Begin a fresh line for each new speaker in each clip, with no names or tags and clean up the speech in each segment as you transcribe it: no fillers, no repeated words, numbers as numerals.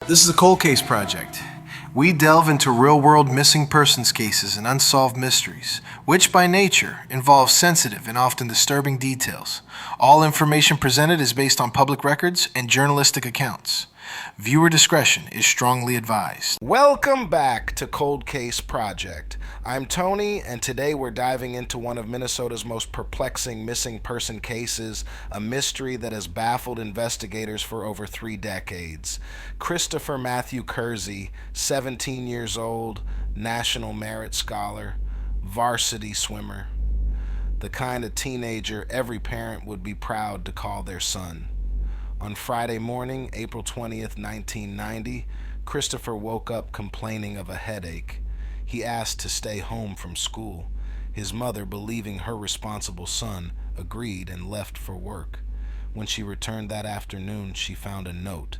This is a cold case project. We delve into real-world missing persons cases and unsolved mysteries, which by nature involve sensitive and often disturbing details. All information presented is based on public records and journalistic accounts. Viewer discretion is strongly advised. Welcome back to Cold Case Project. I'm Tony, and today we're diving into one of Minnesota's most perplexing missing person cases, a mystery that has baffled investigators for over 3 decades. Christopher Matthew Kersey, 17 years old, National Merit Scholar, varsity swimmer. The kind of teenager every parent would be proud to call their son. On Friday morning, April 20th, 1990, Christopher woke up complaining of a headache. He asked to stay home from school. His mother, believing her responsible son, agreed and left for work. When she returned that afternoon, she found a note.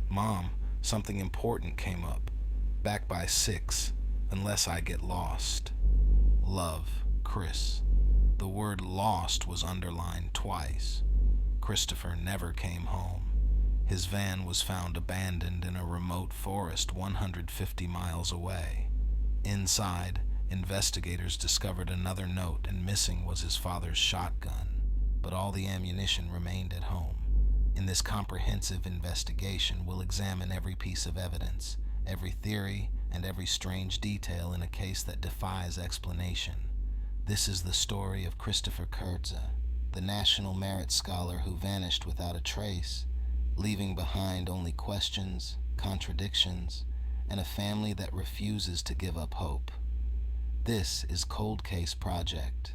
"Mom, something important came up. Back by 6, unless I get lost. Love, Chris." The word lost was underlined twice. Christopher never came home. His van was found abandoned in a remote forest 150 miles away. Inside, investigators discovered another note, and missing was his father's shotgun, but all the ammunition remained at home. In this comprehensive investigation, we'll examine every piece of evidence, every theory, and every strange detail in a case that defies explanation. This is the story of Christopher Kersey, the National Merit Scholar who vanished without a trace, leaving behind only questions, contradictions, and a family that refuses to give up hope. This is Cold Case Project.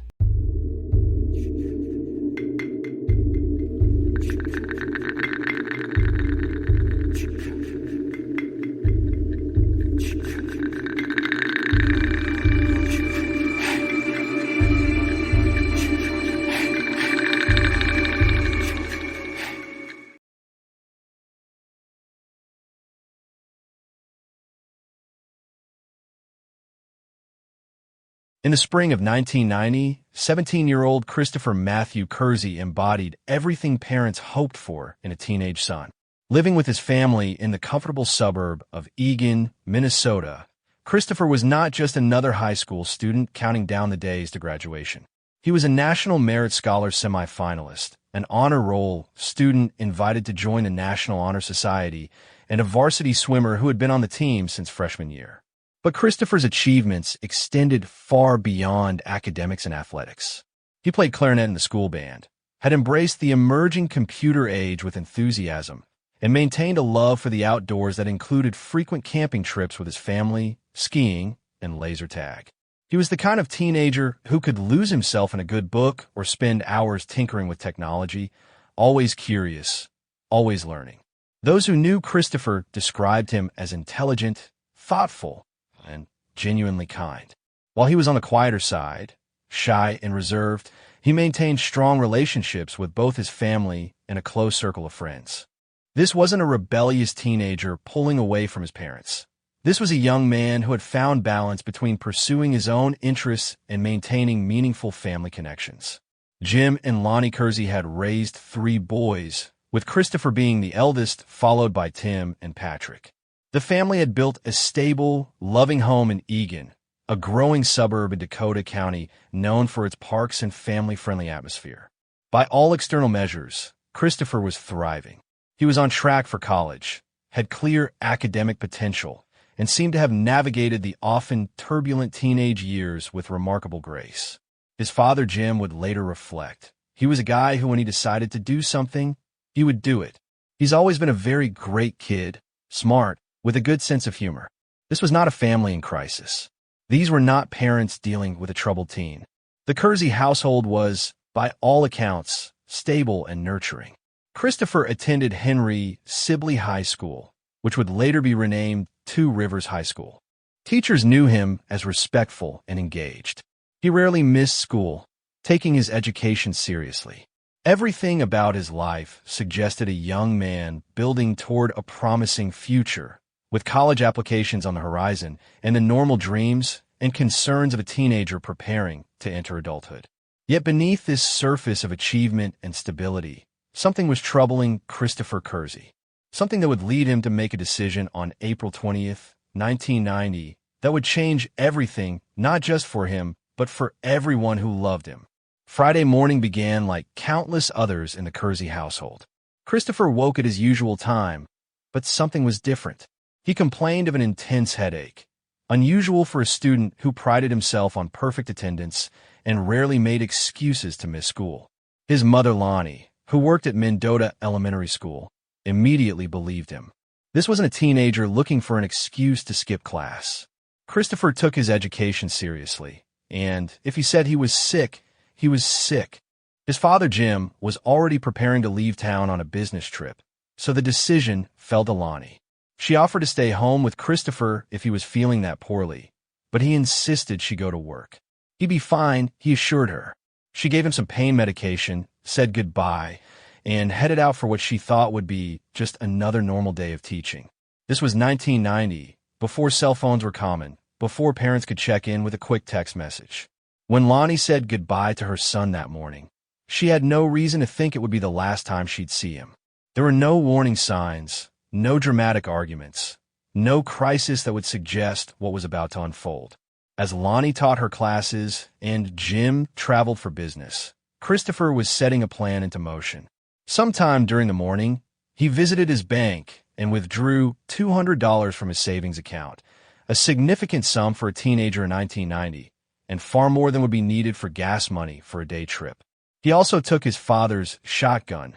In the spring of 1990, 17-year-old Christopher Matthew Kersey embodied everything parents hoped for in a teenage son. Living with his family in the comfortable suburb of Eagan, Minnesota, Christopher was not just another high school student counting down the days to graduation. He was a National Merit Scholar semifinalist, an honor roll student invited to join the National Honor Society, and a varsity swimmer who had been on the team since freshman year. But Christopher's achievements extended far beyond academics and athletics. He played clarinet in the school band, had embraced the emerging computer age with enthusiasm, and maintained a love for the outdoors that included frequent camping trips with his family, skiing, and laser tag. He was the kind of teenager who could lose himself in a good book or spend hours tinkering with technology, always curious, always learning. Those who knew Christopher described him as intelligent, thoughtful, and genuinely kind. While he was on the quieter side, shy and reserved, he maintained strong relationships with both his family and a close circle of friends. This wasn't a rebellious teenager pulling away from his parents. This was a young man who had found balance between pursuing his own interests and maintaining meaningful family connections. Jim and Lonnie Kersey had raised 3 boys, with Christopher being the eldest, followed by Tim and Patrick. The family had built a stable, loving home in Eagan, a growing suburb in Dakota County known for its parks and family-friendly atmosphere. By all external measures, Christopher was thriving. He was on track for college, had clear academic potential, and seemed to have navigated the often turbulent teenage years with remarkable grace. His father, Jim, would later reflect. He was a guy who, when he decided to do something, he would do it. He's always been a very great kid, smart, with a good sense of humor. This was not a family in crisis. These were not parents dealing with a troubled teen. The Kersey household was, by all accounts, stable and nurturing. Christopher attended Henry Sibley High School, which would later be renamed Two Rivers High School. Teachers knew him as respectful and engaged. He rarely missed school, taking his education seriously. Everything about his life suggested a young man building toward a promising future, with college applications on the horizon and the normal dreams and concerns of a teenager preparing to enter adulthood. Yet beneath this surface of achievement and stability, something was troubling Christopher Kersey. something that would lead him to make a decision on April 20th, 1990, that would change everything, not just for him, but for everyone who loved him. Friday morning began like countless others in the Kersey household. Christopher woke at his usual time, but something was different. He complained of an intense headache, unusual for a student who prided himself on perfect attendance and rarely made excuses to miss school. His mother, Lonnie, who worked at Mendota Elementary School, immediately believed him. This wasn't a teenager looking for an excuse to skip class. Christopher took his education seriously, and if he said he was sick, he was sick. His father, Jim, was already preparing to leave town on a business trip, so the decision fell to Lonnie. She offered to stay home with Christopher if he was feeling that poorly, but he insisted she go to work. He'd be fine, he assured her. She gave him some pain medication, said goodbye, and headed out for what she thought would be just another normal day of teaching. This was 1990, before cell phones were common, before parents could check in with a quick text message. When Lonnie said goodbye to her son that morning, she had no reason to think it would be the last time she'd see him. There were no warning signs, no dramatic arguments, no crisis that would suggest what was about to unfold. As Lonnie taught her classes and Jim traveled for business, Christopher was setting a plan into motion. Sometime during the morning, he visited his bank and withdrew $200 from his savings account, a significant sum for a teenager in 1990, and far more than would be needed for gas money for a day trip. He also took his father's shotgun,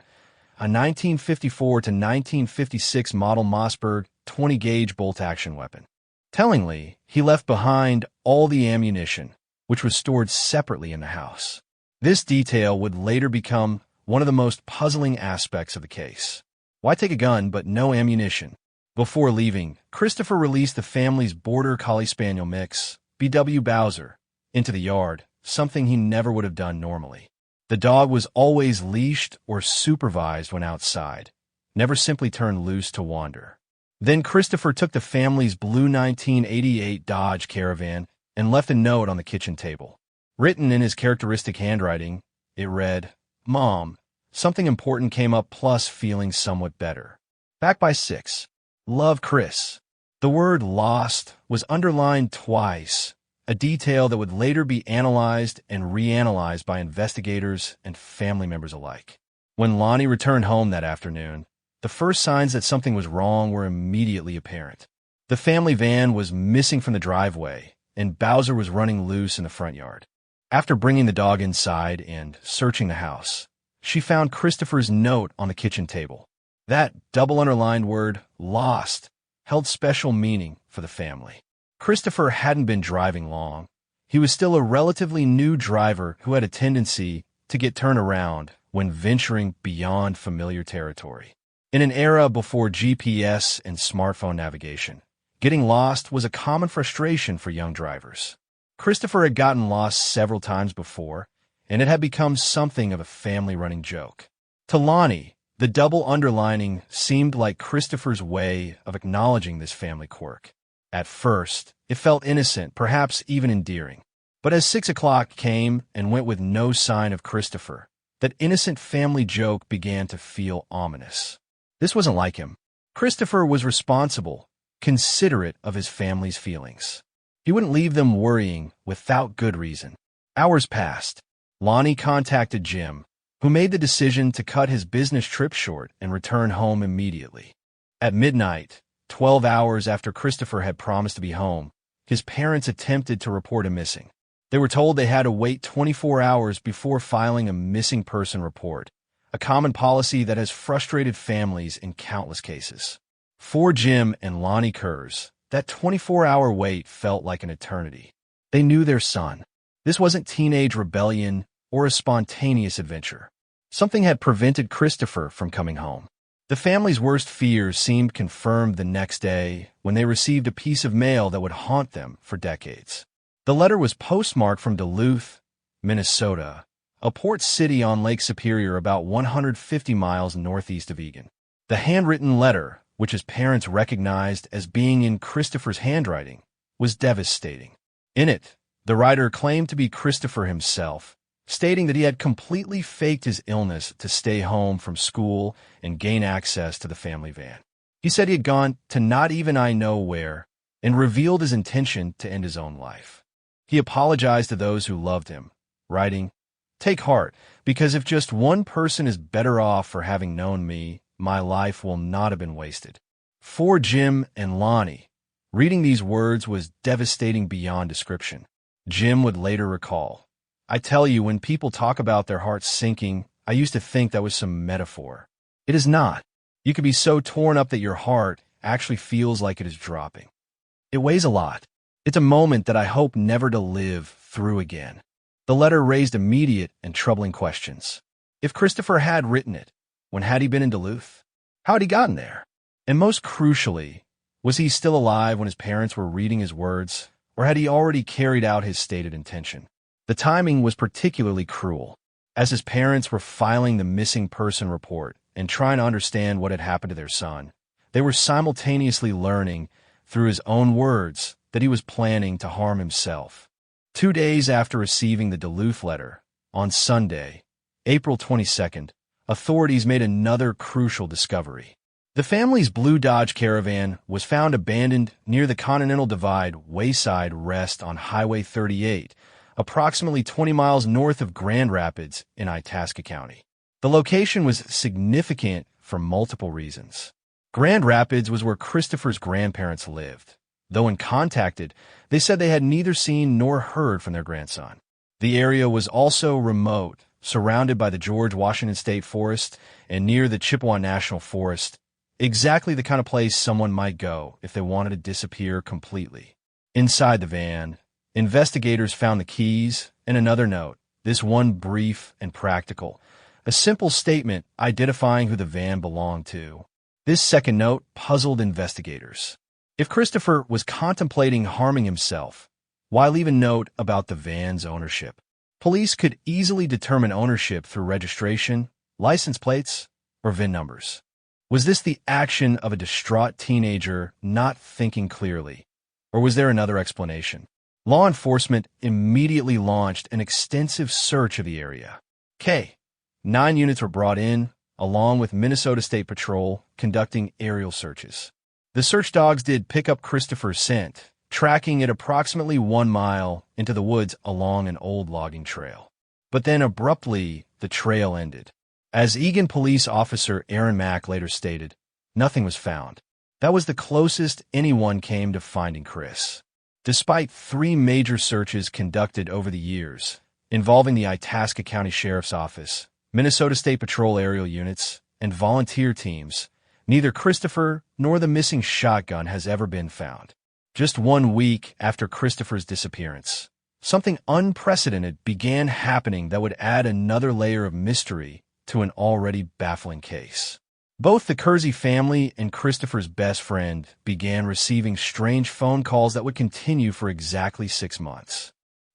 a 1954 to 1956 model Mossberg 20-gauge bolt-action weapon. Tellingly, he left behind all the ammunition, which was stored separately in the house. This detail would later become one of the most puzzling aspects of the case. Why take a gun but no ammunition? Before leaving, Christopher released the family's Border Collie Spaniel mix, B.W. Bowser, into the yard, something he never would have done normally. The dog was always leashed or supervised when outside, never simply turned loose to wander. Then Christopher took the family's blue 1988 Dodge Caravan and left a note on the kitchen table. Written in his characteristic handwriting, it read, "Mom, something important came up plus feeling somewhat better. Back by 6. Love, Chris." The word lost was underlined twice, a detail that would later be analyzed and reanalyzed by investigators and family members alike. When Lonnie returned home that afternoon, the first signs that something was wrong were immediately apparent. The family van was missing from the driveway, and Bowser was running loose in the front yard. After bringing the dog inside and searching the house, she found Christopher's note on the kitchen table. That double-underlined word, lost, held special meaning for the family. Christopher hadn't been driving long. He was still a relatively new driver who had a tendency to get turned around when venturing beyond familiar territory. In an era before GPS and smartphone navigation, getting lost was a common frustration for young drivers. Christopher had gotten lost several times before, and it had become something of a family-running joke. To Lonnie, the double underlining seemed like Christopher's way of acknowledging this family quirk. At first, it felt innocent, perhaps even endearing. But as 6 o'clock came and went with no sign of Christopher, that innocent family joke began to feel ominous. This wasn't like him. Christopher was responsible, considerate of his family's feelings. He wouldn't leave them worrying without good reason. Hours passed. Lonnie contacted Jim, who made the decision to cut his business trip short and return home immediately. At midnight, 12 hours after Christopher had promised to be home, his parents attempted to report him missing. They were told they had to wait 24 hours before filing a missing person report, a common policy that has frustrated families in countless cases. For Jim and Lonnie Kurz, that 24-hour wait felt like an eternity. They knew their son. This wasn't teenage rebellion or a spontaneous adventure. Something had prevented Christopher from coming home. The family's worst fears seemed confirmed the next day when they received a piece of mail that would haunt them for decades. The letter was postmarked from Duluth, Minnesota, a port city on Lake Superior about 150 miles northeast of Eagan. The handwritten letter, which his parents recognized as being in Christopher's handwriting, was devastating. In it, the writer claimed to be Christopher himself, stating that he had completely faked his illness to stay home from school and gain access to the family van. He said he had gone to not even I know where and revealed his intention to end his own life. He apologized to those who loved him, writing, "Take heart, because if just one person is better off for having known me, my life will not have been wasted." For Jim and Lonnie, reading these words was devastating beyond description. Jim would later recall, "I tell you, when people talk about their hearts sinking, I used to think that was some metaphor. It is not. You can be so torn up that your heart actually feels like it is dropping. It weighs a lot. It's a moment that I hope never to live through again." The letter raised immediate and troubling questions. If Christopher had written it, when had he been in Duluth? How had he gotten there? And most crucially, was he still alive when his parents were reading his words, or had he already carried out his stated intention? The timing was particularly cruel, as his parents were filing the missing person report and trying to understand what had happened to their son. They were simultaneously learning, through his own words, that he was planning to harm himself. 2 days after receiving the Duluth letter, on Sunday, April 22nd, authorities made another crucial discovery. The family's blue Dodge Caravan was found abandoned near the Continental Divide Wayside Rest on Highway 38, approximately 20 miles north of Grand Rapids in Itasca County. The location was significant for multiple reasons. Grand Rapids was where Christopher's grandparents lived. Though when contacted, they said they had neither seen nor heard from their grandson. The area was also remote, surrounded by the George Washington State Forest and near the Chippewa National Forest, exactly the kind of place someone might go if they wanted to disappear completely. Inside the van, investigators found the keys and another note, this one brief and practical, a simple statement identifying who the van belonged to. This second note puzzled investigators. If Christopher was contemplating harming himself, why leave a note about the van's ownership? Police could easily determine ownership through registration, license plates, or VIN numbers. Was this the action of a distraught teenager not thinking clearly, or was there another explanation? Law enforcement immediately launched an extensive search of the area. 9 units were brought in, along with Minnesota State Patrol conducting aerial searches. The search dogs did pick up Christopher's scent, tracking it approximately 1 mile into the woods along an old logging trail. But then abruptly, the trail ended. As Eagan Police Officer Aaron Mack later stated, nothing was found. That was the closest anyone came to finding Chris. Despite 3 major searches conducted over the years, involving the Itasca County Sheriff's Office, Minnesota State Patrol aerial units, and volunteer teams, neither Christopher nor the missing shotgun has ever been found. Just 1 week after Christopher's disappearance, something unprecedented began happening that would add another layer of mystery to an already baffling case. Both the Kersey family and Christopher's best friend began receiving strange phone calls that would continue for exactly 6 months.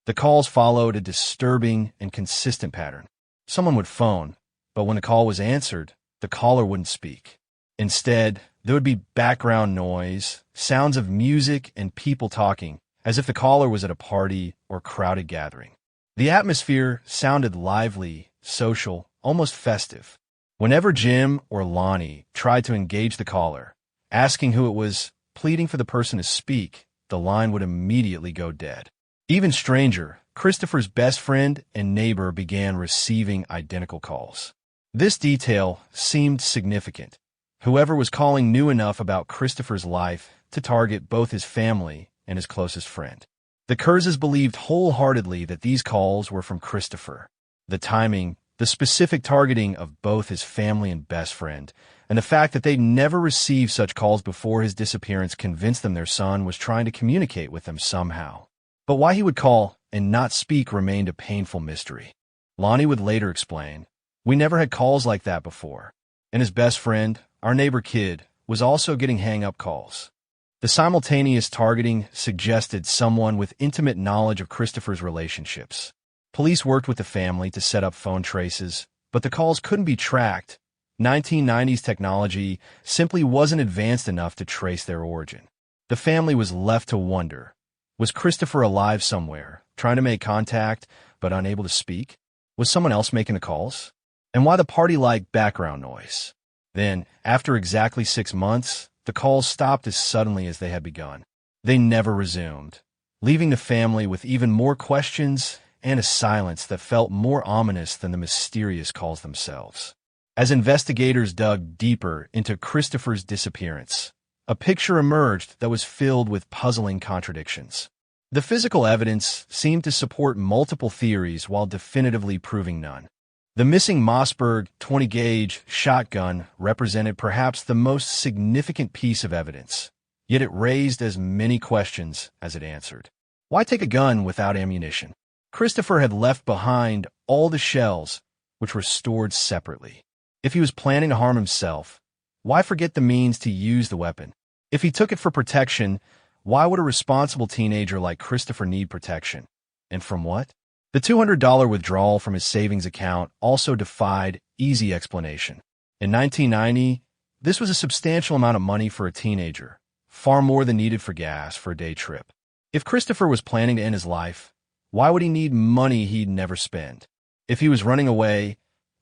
The calls followed a disturbing and consistent pattern. Someone would phone, but when the call was answered, the caller wouldn't speak. Instead, there would be background noise, sounds of music, and people talking, as if the caller was at a party or crowded gathering. The atmosphere sounded lively, social, almost festive. Whenever Jim or Lonnie tried to engage the caller, asking who it was, pleading for the person to speak, the line would immediately go dead. Even stranger, Christopher's best friend and neighbor began receiving identical calls. This detail seemed significant. Whoever was calling knew enough about Christopher's life to target both his family and his closest friend. The Kerzes believed wholeheartedly that these calls were from Christopher. The timing, the specific targeting of both his family and best friend, and the fact that they'd never received such calls before his disappearance convinced them their son was trying to communicate with them somehow. But why he would call and not speak remained a painful mystery. Lonnie would later explain, "We never had calls like that before." And his best friend, our neighbor kid, was also getting hang-up calls. The simultaneous targeting suggested someone with intimate knowledge of Christopher's relationships. Police worked with the family to set up phone traces, but the calls couldn't be tracked. 1990s technology simply wasn't advanced enough to trace their origin. The family was left to wonder, was Christopher alive somewhere, trying to make contact, but unable to speak? Was someone else making the calls? And why the party-like background noise? Then, after exactly 6 months, The calls stopped as suddenly as they had begun. They never resumed, leaving the family with even more questions and a silence that felt more ominous than the mysterious calls themselves. As investigators dug deeper into Christopher's disappearance, a picture emerged that was filled with puzzling contradictions. The physical evidence seemed to support multiple theories while definitively proving none. The missing Mossberg 20-gauge shotgun represented perhaps the most significant piece of evidence, yet it raised as many questions as it answered. Why take a gun without ammunition? Christopher had left behind all the shells, which were stored separately. If he was planning to harm himself, why forget the means to use the weapon? If he took it for protection, why would a responsible teenager like Christopher need protection? And from what? The $200 withdrawal from his savings account also defied easy explanation. In 1990, this was a substantial amount of money for a teenager, far more than needed for gas for a day trip. If Christopher was planning to end his life, why would he need money he'd never spend? If he was running away,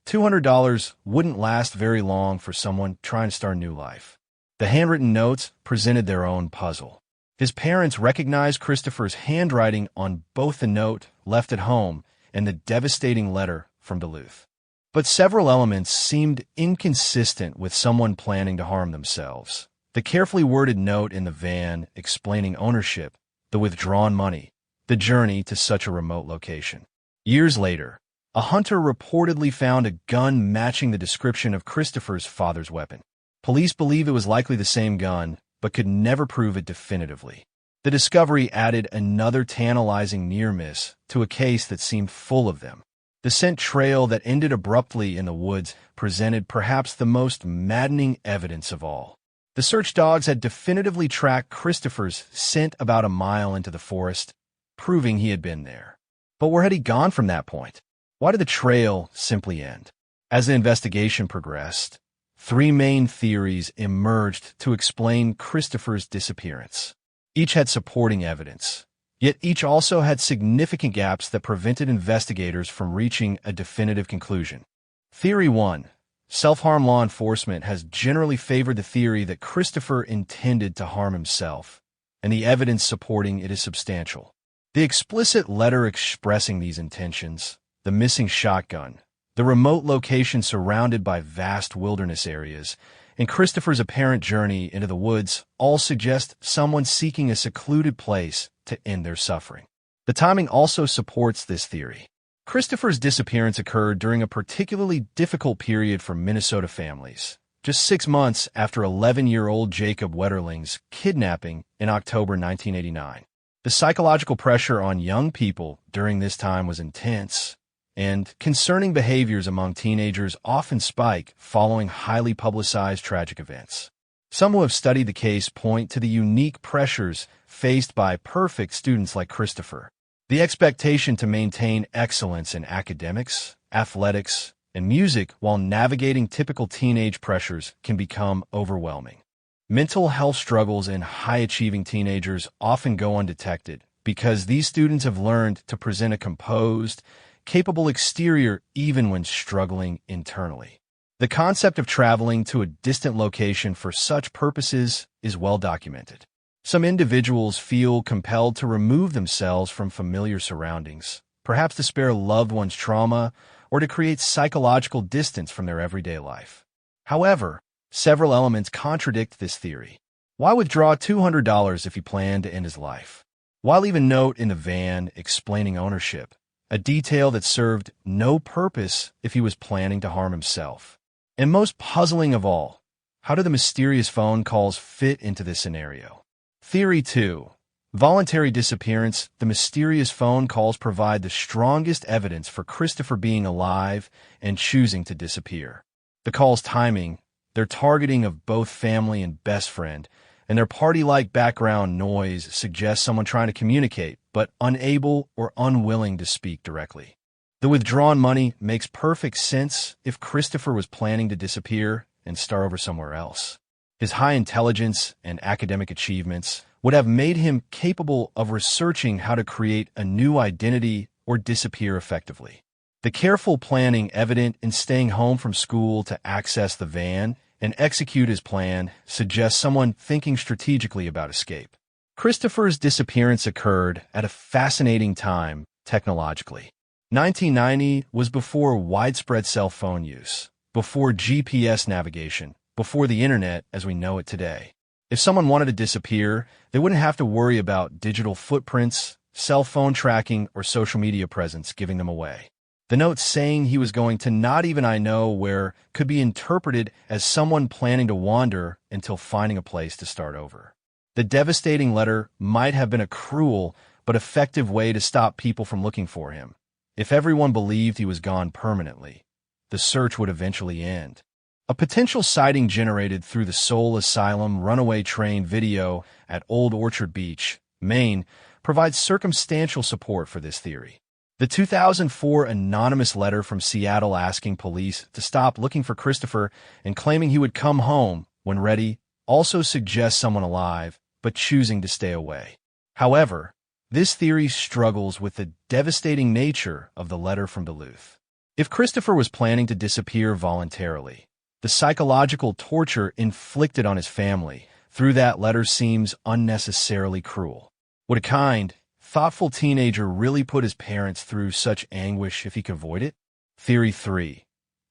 $200 wouldn't last very long for someone trying to start a new life. The handwritten notes presented their own puzzle. His parents recognized Christopher's handwriting on both the note left at home and the devastating letter from Duluth. But several elements seemed inconsistent with someone planning to harm themselves. The carefully worded note in the van explaining ownership, the withdrawn money, the journey to such a remote location. Years later, a hunter reportedly found a gun matching the description of Christopher's father's weapon. Police believe it was likely the same gun, but could never prove it definitively. The discovery added another tantalizing near-miss to a case that seemed full of them. The scent trail that ended abruptly in the woods presented perhaps the most maddening evidence of all. The search dogs had definitively tracked Christopher's scent about a mile into the forest, proving he had been there. But where had he gone from that point? Why did the trail simply end? As the investigation progressed, three main theories emerged to explain Christopher's disappearance. Each had supporting evidence, yet each also had significant gaps that prevented investigators from reaching a definitive conclusion. Theory 1. Self-harm. Law enforcement has generally favored the theory that Christopher intended to harm himself, and the evidence supporting it is substantial. The explicit letter expressing these intentions, the missing shotgun, the remote location surrounded by vast wilderness areas, and Christopher's apparent journey into the woods all suggest someone seeking a secluded place to end their suffering. The timing also supports this theory. Christopher's disappearance occurred during a particularly difficult period for Minnesota families, just 6 months after 11-year-old Jacob Wetterling's kidnapping in October 1989. The psychological pressure on young people during this time was intense, and concerning behaviors among teenagers often spike following highly publicized tragic events. Some who have studied the case point to the unique pressures faced by perfect students like Christopher. The expectation to maintain excellence in academics, athletics, and music while navigating typical teenage pressures can become overwhelming. Mental health struggles in high-achieving teenagers often go undetected because these students have learned to present a composed, capable exterior even when struggling internally. The concept of traveling to a distant location for such purposes is well documented. Some individuals feel compelled to remove themselves from familiar surroundings, perhaps to spare loved ones trauma or to create psychological distance from their everyday life. However, several elements contradict this theory. Why withdraw $200 if he planned to end his life? Why leave a note in the van explaining ownership, a detail that served no purpose if he was planning to harm himself? And most puzzling of all, how do the mysterious phone calls fit into this scenario? Theory 2. Voluntary disappearance. The mysterious phone calls provide the strongest evidence for Christopher being alive and choosing to disappear. The call's timing, their targeting of both family and best friend, and their party-like background noise suggest someone trying to communicate, but unable or unwilling to speak directly. The withdrawn money makes perfect sense if Christopher was planning to disappear and start over somewhere else. His high intelligence and academic achievements would have made him capable of researching how to create a new identity or disappear effectively. The careful planning evident in staying home from school to access the van and execute his plan suggests someone thinking strategically about escape. Christopher's disappearance occurred at a fascinating time technologically. 1990 was before widespread cell phone use, before GPS navigation, before the internet as we know it today. If someone wanted to disappear, they wouldn't have to worry about digital footprints, cell phone tracking, or social media presence giving them away. The note saying he was going to not even I know where could be interpreted as someone planning to wander until finding a place to start over. The devastating letter might have been a cruel but effective way to stop people from looking for him. If everyone believed he was gone permanently, the search would eventually end. A potential sighting generated through the Soul Asylum runaway train video at Old Orchard Beach, Maine, provides circumstantial support for this theory. The 2004 anonymous letter from Seattle asking police to stop looking for Christopher and claiming he would come home when ready also suggests someone alive, but choosing to stay away. However, this theory struggles with the devastating nature of the letter from Duluth. If Christopher was planning to disappear voluntarily, the psychological torture inflicted on his family through that letter seems unnecessarily cruel. Would a kind, thoughtful teenager really put his parents through such anguish if he could avoid it? Theory 3.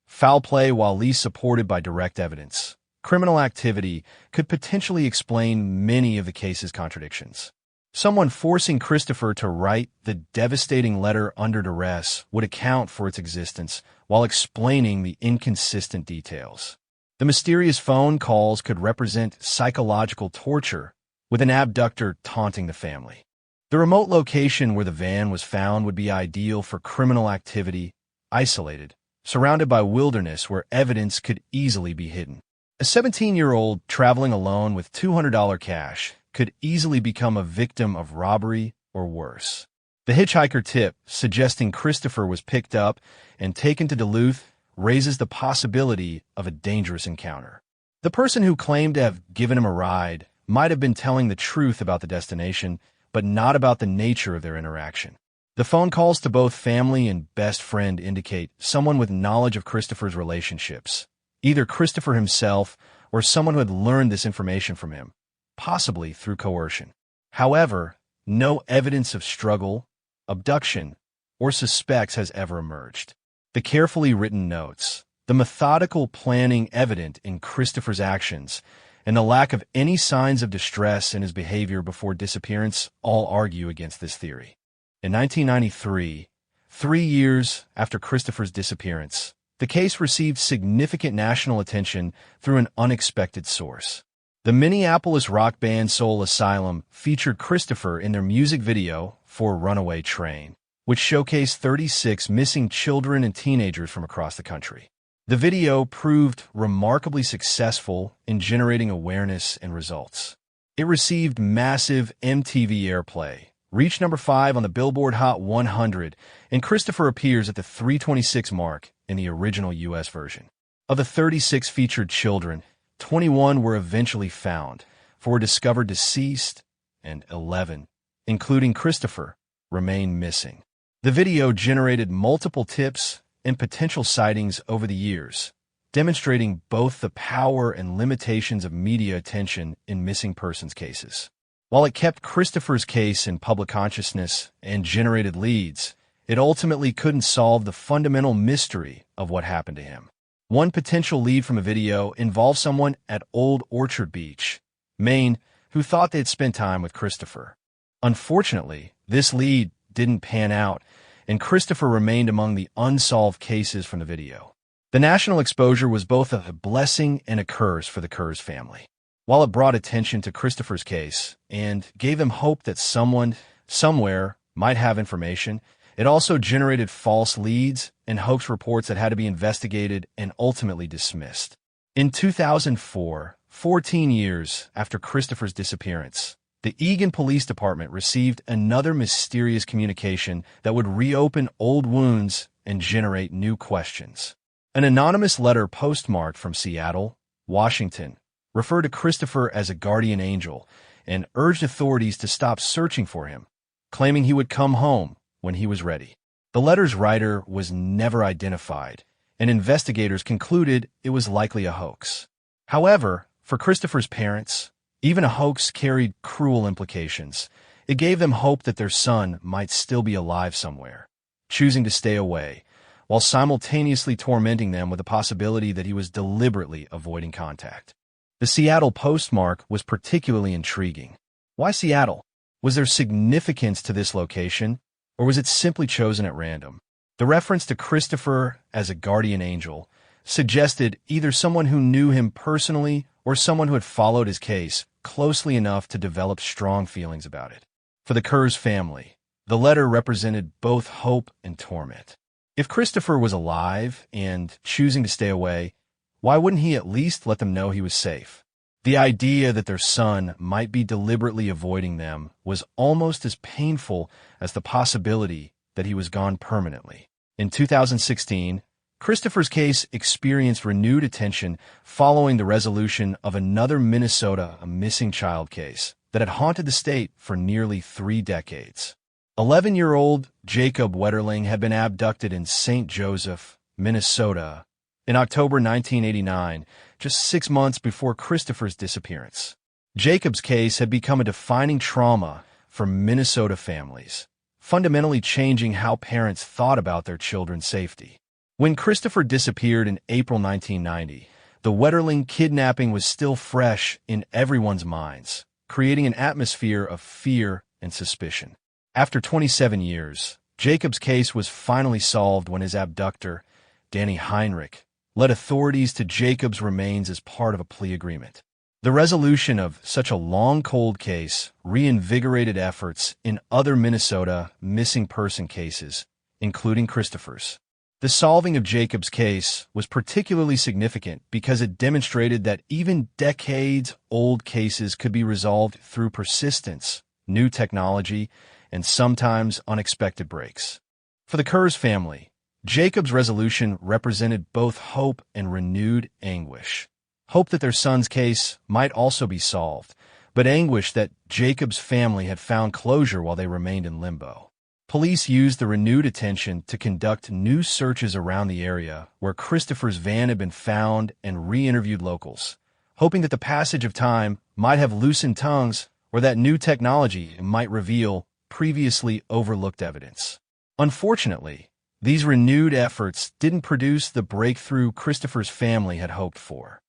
Foul play while least supported by direct evidence. Criminal activity could potentially explain many of the case's contradictions. Someone forcing Christopher to write the devastating letter under duress would account for its existence while explaining the inconsistent details. The mysterious phone calls could represent psychological torture, with an abductor taunting the family. The remote location where the van was found would be ideal for criminal activity, isolated, surrounded by wilderness where evidence could easily be hidden. A 17-year-old traveling alone with $200 cash could easily become a victim of robbery or worse. The hitchhiker tip, suggesting Christopher was picked up and taken to Duluth, raises the possibility of a dangerous encounter. The person who claimed to have given him a ride might have been telling the truth about the destination, but not about the nature of their interaction. The phone calls to both family and best friend indicate someone with knowledge of Christopher's relationships, either Christopher himself or someone who had learned this information from him, possibly through coercion. However, no evidence of struggle, abduction, or suspects has ever emerged. The carefully written notes, the methodical planning evident in Christopher's actions, and the lack of any signs of distress in his behavior before disappearance all argue against this theory. In 1993, 3 years after Christopher's disappearance, the case received significant national attention through an unexpected source. The Minneapolis rock band Soul Asylum featured Christopher in their music video for Runaway Train, which showcased 36 missing children and teenagers from across the country. The video proved remarkably successful in generating awareness and results. It received massive MTV airplay, reached number 5 on the Billboard Hot 100, and Christopher appears at the 326 mark in the original U.S. version. Of the 36 featured children, 21 were eventually found, 4 were discovered deceased, and 11, including Christopher, remain missing. The video generated multiple tips and potential sightings over the years, demonstrating both the power and limitations of media attention in missing persons cases. While it kept Christopher's case in public consciousness and generated leads, it ultimately couldn't solve the fundamental mystery of what happened to him. One potential lead from a video involved someone at Old Orchard Beach, Maine, who thought they had spent time with Christopher. Unfortunately, this lead didn't pan out, and Christopher remained among the unsolved cases from the video. The national exposure was both a blessing and a curse for the Kurz family. While it brought attention to Christopher's case and gave them hope that someone, somewhere, might have information, it also generated false leads and hoax reports that had to be investigated and ultimately dismissed. In 2004, 14 years after Christopher's disappearance, the Eagan Police Department received another mysterious communication that would reopen old wounds and generate new questions. An anonymous letter postmarked from Seattle, Washington, referred to Christopher as a guardian angel and urged authorities to stop searching for him, claiming he would come home when he was ready. The letter's writer was never identified, and investigators concluded it was likely a hoax. However, for Christopher's parents, even a hoax carried cruel implications. It gave them hope that their son might still be alive somewhere, choosing to stay away, while simultaneously tormenting them with the possibility that he was deliberately avoiding contact. The Seattle postmark was particularly intriguing. Why Seattle? Was there significance to this location, or was it simply chosen at random? The reference to Christopher as a guardian angel suggested either someone who knew him personally or someone who had followed his case closely enough to develop strong feelings about it. For the Kerrs family, the letter represented both hope and torment. If Christopher was alive and choosing to stay away, why wouldn't he at least let them know he was safe? The idea that their son might be deliberately avoiding them was almost as painful as the possibility that he was gone permanently. In 2016, Christopher's case experienced renewed attention following the resolution of another Minnesota missing child case that had haunted the state for nearly 3 decades. 11-year-old Jacob Wetterling had been abducted in St. Joseph, Minnesota, in October 1989, just 6 months before Christopher's disappearance. Jacob's case had become a defining trauma for Minnesota families, fundamentally changing how parents thought about their children's safety. When Christopher disappeared in April 1990, the Wetterling kidnapping was still fresh in everyone's minds, creating an atmosphere of fear and suspicion. After 27 years, Jacob's case was finally solved when his abductor, Danny Heinrich, led authorities to Jacob's remains as part of a plea agreement. The resolution of such a long cold case reinvigorated efforts in other Minnesota missing person cases, including Christopher's. The solving of Jacob's case was particularly significant because it demonstrated that even decades-old cases could be resolved through persistence, new technology, and sometimes unexpected breaks. For the Kerrs family, Jacob's resolution represented both hope and renewed anguish. Hope that their son's case might also be solved, but anguish that Jacob's family had found closure while they remained in limbo. Police used the renewed attention to conduct new searches around the area where Christopher's van had been found and re-interviewed locals, hoping that the passage of time might have loosened tongues or that new technology might reveal previously overlooked evidence. Unfortunately, these renewed efforts didn't produce the breakthrough Christopher's family had hoped for.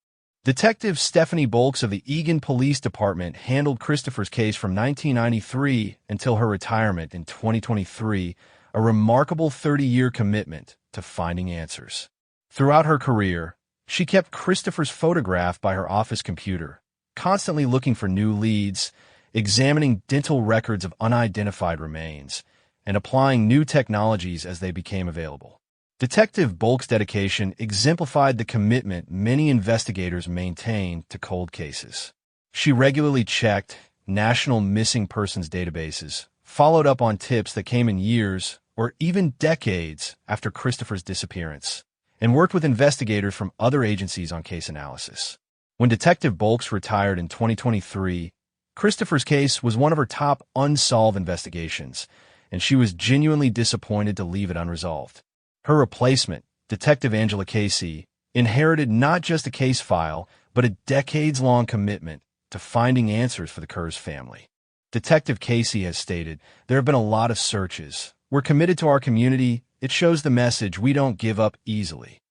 Detective Stephanie Bolks of the Eagan Police Department handled Christopher's case from 1993 until her retirement in 2023, a remarkable 30-year commitment to finding answers. Throughout her career, she kept Christopher's photograph by her office computer, constantly looking for new leads, examining dental records of unidentified remains, and applying new technologies as they became available. Detective Bolk's dedication exemplified the commitment many investigators maintain to cold cases. She regularly checked national missing persons databases, followed up on tips that came in years or even decades after Christopher's disappearance, and worked with investigators from other agencies on case analysis. When Detective Bolks retired in 2023, Christopher's case was one of her top unsolved investigations, and she was genuinely disappointed to leave it unresolved. Her replacement, Detective Angela Casey, inherited not just a case file, but a decades-long commitment to finding answers for the Kerrs family. Detective Casey has stated, "There have been a lot of searches. We're committed to our community. It shows the message we don't give up easily."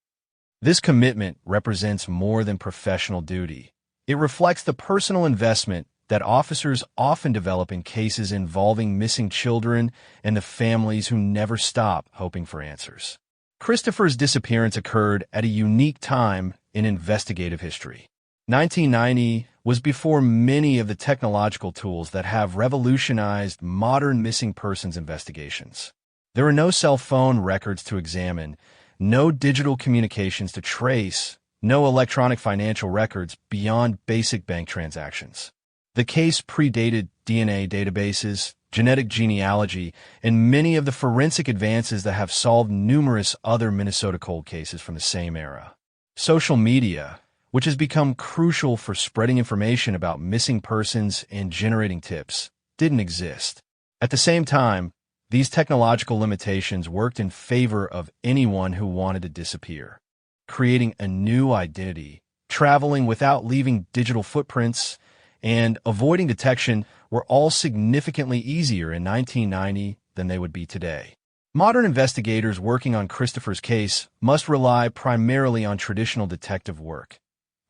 This commitment represents more than professional duty. It reflects the personal investment that officers often develop in cases involving missing children and the families who never stop hoping for answers. Christopher's disappearance occurred at a unique time in investigative history. 1990 was before many of the technological tools that have revolutionized modern missing persons investigations. There were no cell phone records to examine, no digital communications to trace, no electronic financial records beyond basic bank transactions. The case predated DNA databases, genetic genealogy, and many of the forensic advances that have solved numerous other Minnesota cold cases from the same era. Social media, which has become crucial for spreading information about missing persons and generating tips, didn't exist. At the same time, these technological limitations worked in favor of anyone who wanted to disappear, creating a new identity, traveling without leaving digital footprints, and avoiding detection were all significantly easier in 1990 than they would be today. Modern investigators working on Christopher's case must rely primarily on traditional detective work,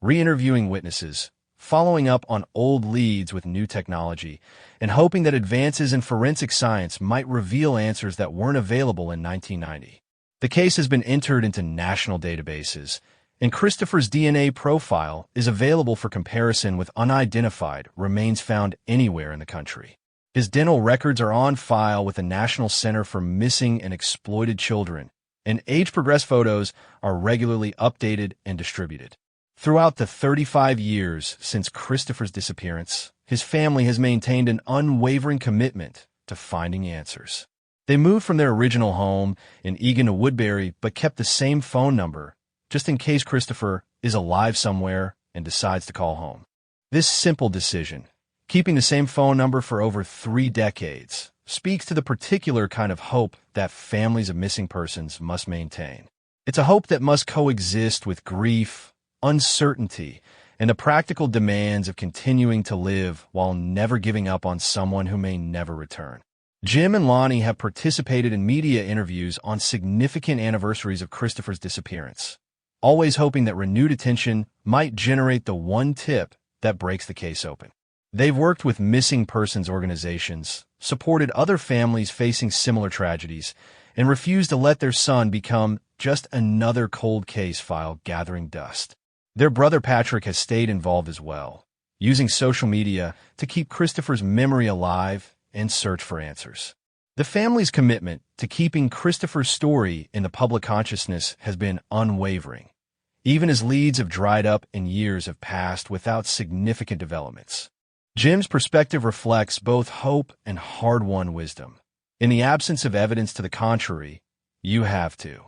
re-interviewing witnesses, following up on old leads with new technology, and hoping that advances in forensic science might reveal answers that weren't available in 1990. The case has been entered into national databases, and Christopher's DNA profile is available for comparison with unidentified remains found anywhere in the country. His dental records are on file with the National Center for Missing and Exploited Children, and age-progressed photos are regularly updated and distributed. Throughout the 35 years since Christopher's disappearance, his family has maintained an unwavering commitment to finding answers. They moved from their original home in Egan to Woodbury, but kept the same phone number, just in case Christopher is alive somewhere and decides to call home. This simple decision, keeping the same phone number for over 3 decades, speaks to the particular kind of hope that families of missing persons must maintain. It's a hope that must coexist with grief, uncertainty, and the practical demands of continuing to live while never giving up on someone who may never return. Jim and Lonnie have participated in media interviews on significant anniversaries of Christopher's disappearance, always hoping that renewed attention might generate the one tip that breaks the case open. They've worked with missing persons organizations, supported other families facing similar tragedies, and refused to let their son become just another cold case file gathering dust. Their brother Patrick has stayed involved as well, using social media to keep Christopher's memory alive and search for answers. The family's commitment to keeping Christopher's story in the public consciousness has been unwavering, even as leads have dried up and years have passed without significant developments. Jim's perspective reflects both hope and hard-won wisdom. In the absence of evidence to the contrary, you have to.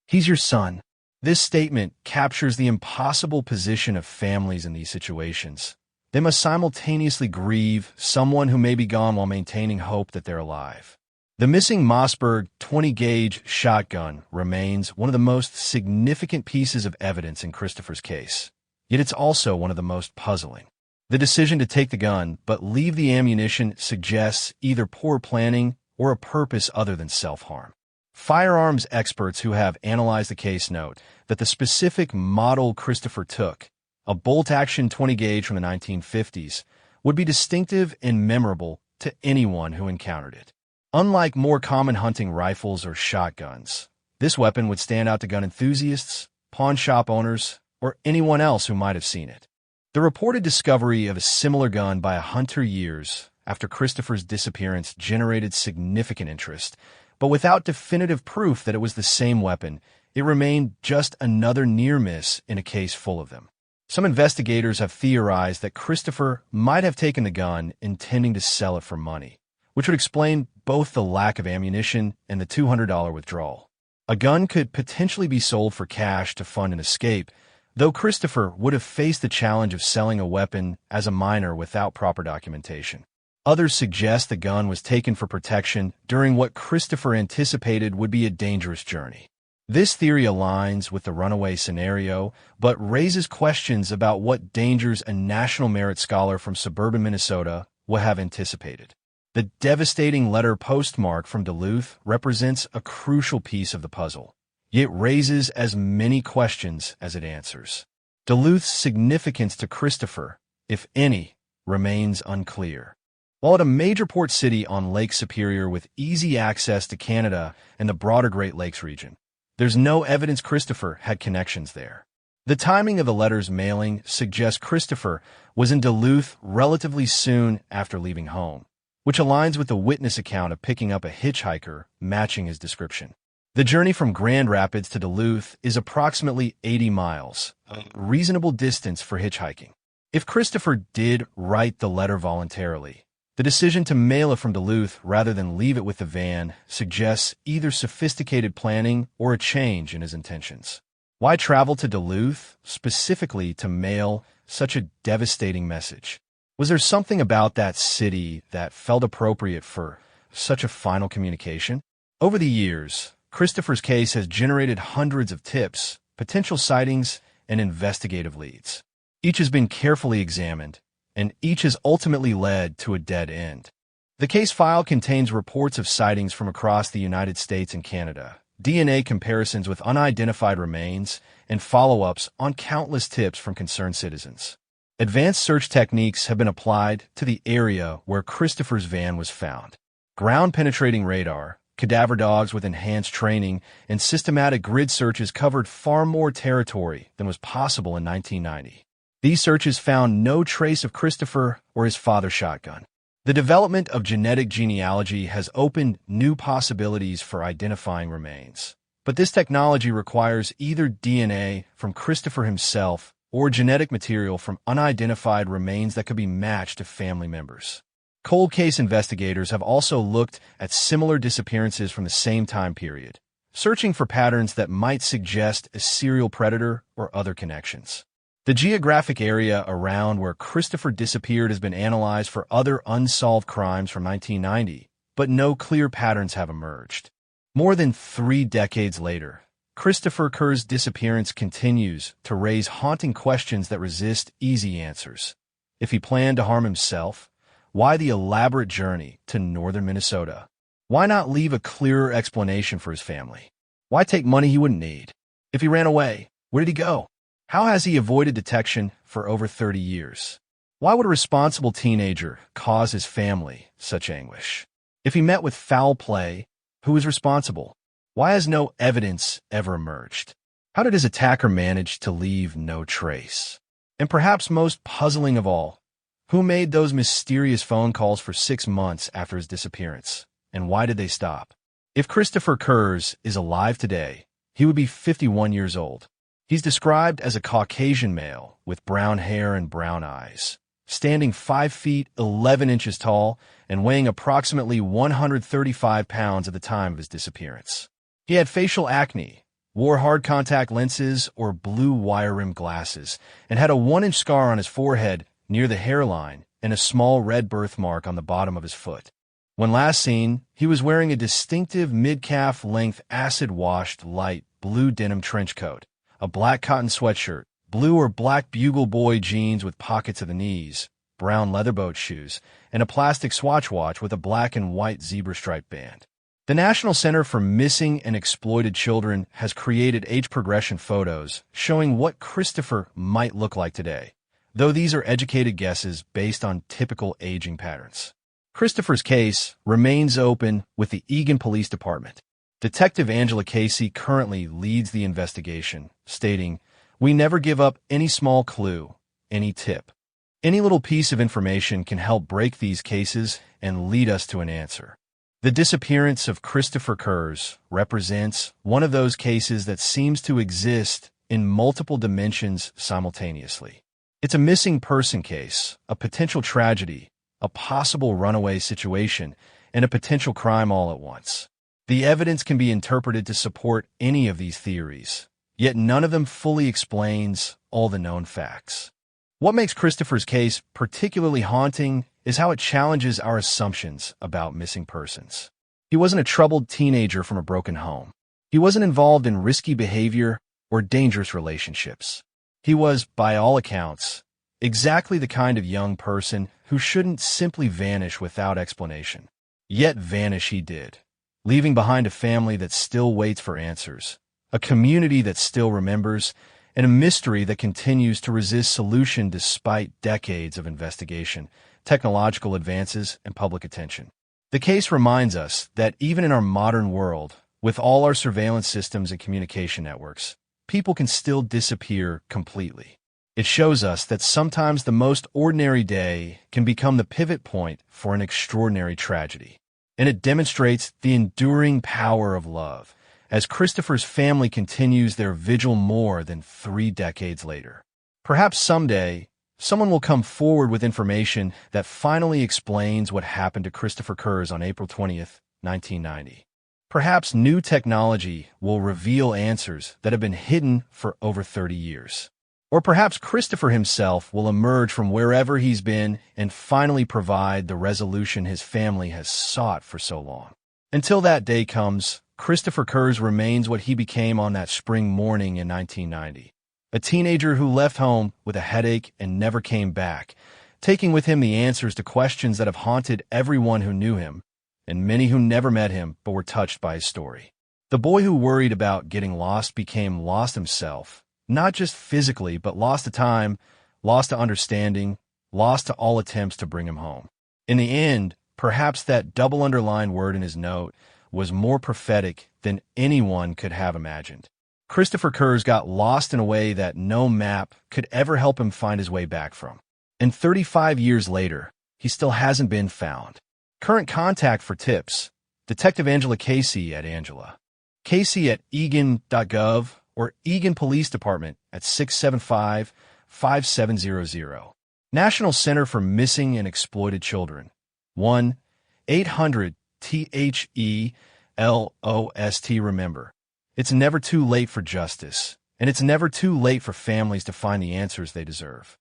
He's your son. This statement captures the impossible position of families in these situations. They must simultaneously grieve someone who may be gone while maintaining hope that they're alive. The missing Mossberg 20-gauge shotgun remains one of the most significant pieces of evidence in Christopher's case, yet it's also one of the most puzzling. The decision to take the gun but leave the ammunition suggests either poor planning or a purpose other than self-harm. Firearms experts who have analyzed the case note that the specific model Christopher took, a bolt-action 20-gauge from the 1950s, would be distinctive and memorable to anyone who encountered it. Unlike more common hunting rifles or shotguns, this weapon would stand out to gun enthusiasts, pawn shop owners, or anyone else who might have seen it. The reported discovery of a similar gun by a hunter years after Christopher's disappearance generated significant interest, but without definitive proof that it was the same weapon, it remained just another near miss in a case full of them. Some investigators have theorized that Christopher might have taken the gun intending to sell it for money, which would explain both the lack of ammunition and the $200 withdrawal. A gun could potentially be sold for cash to fund an escape, though Christopher would have faced the challenge of selling a weapon as a minor without proper documentation. Others suggest the gun was taken for protection during what Christopher anticipated would be a dangerous journey. This theory aligns with the runaway scenario, but raises questions about what dangers a national merit scholar from suburban Minnesota would have anticipated. The devastating letter postmark from Duluth represents a crucial piece of the puzzle, yet raises as many questions as it answers. Duluth's significance to Christopher, if any, remains unclear. While at a major port city on Lake Superior with easy access to Canada and the broader Great Lakes region, there's no evidence Christopher had connections there. The timing of the letter's mailing suggests Christopher was in Duluth relatively soon after leaving home, which aligns with the witness account of picking up a hitchhiker matching his description. The journey from Grand Rapids to Duluth is approximately 80 miles, a reasonable distance for hitchhiking. If Christopher did write the letter voluntarily, the decision to mail it from Duluth rather than leave it with the van suggests either sophisticated planning or a change in his intentions. Why travel to Duluth specifically to mail such a devastating message? Was there something about that city that felt appropriate for such a final communication? Over the years, Christopher's case has generated hundreds of tips, potential sightings, and investigative leads. Each has been carefully examined, and each has ultimately led to a dead end. The case file contains reports of sightings from across the United States and Canada, DNA comparisons with unidentified remains, and follow-ups on countless tips from concerned citizens. Advanced search techniques have been applied to the area where Christopher's van was found. Ground-penetrating radar, cadaver dogs with enhanced training, and systematic grid searches covered far more territory than was possible in 1990. These searches found no trace of Christopher or his father's shotgun. The development of genetic genealogy has opened new possibilities for identifying remains. But this technology requires either DNA from Christopher himself or genetic material from unidentified remains that could be matched to family members. Cold case investigators have also looked at similar disappearances from the same time period, searching for patterns that might suggest a serial predator or other connections. The geographic area around where Christopher disappeared has been analyzed for other unsolved crimes from 1990, but no clear patterns have emerged. More than 3 decades later, Christopher Kerr's disappearance continues to raise haunting questions that resist easy answers. If he planned to harm himself, why the elaborate journey to northern Minnesota? Why not leave a clearer explanation for his family? Why take money he wouldn't need? If he ran away, where did he go? How has he avoided detection for over 30 years? Why would a responsible teenager cause his family such anguish? If he met with foul play, who is responsible? Why has no evidence ever emerged? How did his attacker manage to leave no trace? And perhaps most puzzling of all, who made those mysterious phone calls for 6 months after his disappearance? And why did they stop? If Christopher Kerr is alive today, he would be 51 years old. He's described as a Caucasian male with brown hair and brown eyes, standing 5 feet 11 inches tall and weighing approximately 135 pounds at the time of his disappearance. He had facial acne, wore hard contact lenses or blue wire-rimmed glasses, and had a 1-inch scar on his forehead near the hairline and a small red birthmark on the bottom of his foot. When last seen, he was wearing a distinctive mid-calf length acid-washed light blue denim trench coat, a black cotton sweatshirt, blue or black Bugle Boy jeans with pockets at the knees, brown leather boat shoes, and a plastic Swatch watch with a black and white zebra stripe band. The National Center for Missing and Exploited Children has created age progression photos showing what Christopher might look like today, though these are educated guesses based on typical aging patterns. Christopher's case remains open with the Eagan Police Department. Detective Angela Casey currently leads the investigation, stating, "We never give up any small clue, any tip. Any little piece of information can help break these cases and lead us to an answer." The disappearance of Christopher Kerr represents one of those cases that seems to exist in multiple dimensions simultaneously. It's a missing person case, a potential tragedy, a possible runaway situation, and a potential crime all at once. The evidence can be interpreted to support any of these theories, yet none of them fully explains all the known facts. What makes Christopher's case particularly haunting is how it challenges our assumptions about missing persons. He wasn't a troubled teenager from a broken home. He wasn't involved in risky behavior or dangerous relationships. He was, by all accounts, exactly the kind of young person who shouldn't simply vanish without explanation. Yet vanish he did, leaving behind a family that still waits for answers, a community that still remembers, and a mystery that continues to resist solution despite decades of investigation, technological advances, and public attention. The case reminds us that even in our modern world, with all our surveillance systems and communication networks, people can still disappear completely. It shows us that sometimes the most ordinary day can become the pivot point for an extraordinary tragedy. And it demonstrates the enduring power of love, as Christopher's family continues their vigil more than 3 decades later. Perhaps someday, someone will come forward with information that finally explains what happened to Christopher Kerr on April 20th, 1990. Perhaps new technology will reveal answers that have been hidden for over 30 years. Or perhaps Christopher himself will emerge from wherever he's been and finally provide the resolution his family has sought for so long. Until that day comes, Christopher Kerr remains what he became on that spring morning in 1990. A teenager who left home with a headache and never came back, taking with him the answers to questions that have haunted everyone who knew him, and many who never met him but were touched by his story. The boy who worried about getting lost became lost himself, not just physically, but lost to time, lost to understanding, lost to all attempts to bring him home. In the end, perhaps that double underlined word in his note was more prophetic than anyone could have imagined. Christopher Kurz got lost in a way that no map could ever help him find his way back from. And 35 years later, he still hasn't been found. Current contact for tips: Detective Angela Casey at Angela. Casey at egan.gov or Egan Police Department at 675-5700. National Center for Missing and Exploited Children, 1-800-THELOST. Remember, it's never too late for justice, and it's never too late for families to find the answers they deserve.